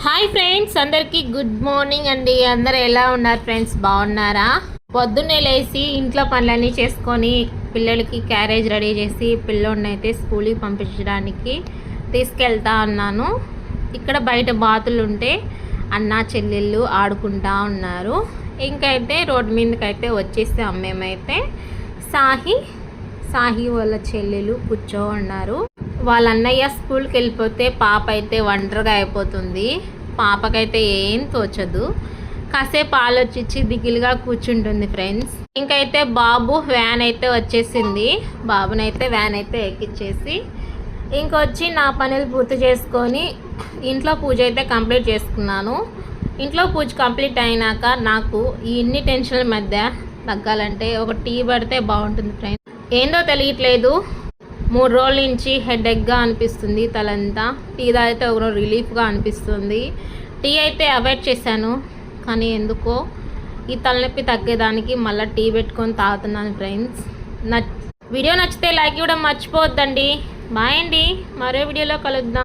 Hi friends, అందరికీ good morning అండి. అందరూ ఎలా ఉన్నారు ఫ్రెండ్స్? బాగున్నారా? పొద్దున్నే లేచి ఇంట్లో పనులన్నీ చేసుకొని పిల్లలకి క్యారేజ్ రెడీ చేసి పిల్లోడిని అయితే స్కూల్కి పంపించడానికి తీసుకెళ్తా ఉన్నాను. ఇక్కడ బయట బాతులు ఉంటే అన్న చెల్లెళ్ళు ఆడుకుంటా ఉన్నారు. ఇంకైతే రోడ్డు మీదకైతే వచ్చేసాం. మేమైతే సాహి వాళ్ళ చెల్లెలు కూర్చో ఉన్నారు. వాళ్ళ అన్నయ్య స్కూల్కి వెళ్ళిపోతే పాప అయితే ఒంటరిగా అయిపోతుంది. పాపకైతే ఏం తోచదు. కాసేపు ఆలోచించి దిగులుగా కూర్చుంటుంది ఫ్రెండ్స్. ఇంకైతే బాబు వ్యాన్ అయితే వచ్చేసింది. బాబునైతే వ్యాన్ అయితే ఎక్కిచ్చేసి ఇంకొచ్చి నా పనులు పూర్తి చేసుకొని ఇంట్లో పూజ అయితే కంప్లీట్ చేసుకున్నాను. ఇంట్లో పూజ కంప్లీట్ అయినాక నాకు ఇన్ని టెన్షన్ల మధ్య తగ్గాలంటే ఒక టీ పడితే బాగుంటుంది ఫ్రెండ్స్. ఏందో తెలియట్లేదు, 3 రోజుల నుంచి హెడేక్గా అనిపిస్తుంది తలంతా. టీ తాగితే ఒక రిలీఫ్గా అనిపిస్తుంది. టీ అయితే అవాయిడ్ చేశాను, కానీ ఎందుకో ఈ తలనొప్పి తగ్గేదానికి మళ్ళీ టీ పెట్టుకొని తాగుతున్నాను ఫ్రెండ్స్. వీడియో నచ్చితే లైక్ ఇవ్వడం మర్చిపోవద్దండి. బాయ్ అండి, మరో వీడియోలో కలుద్దాం.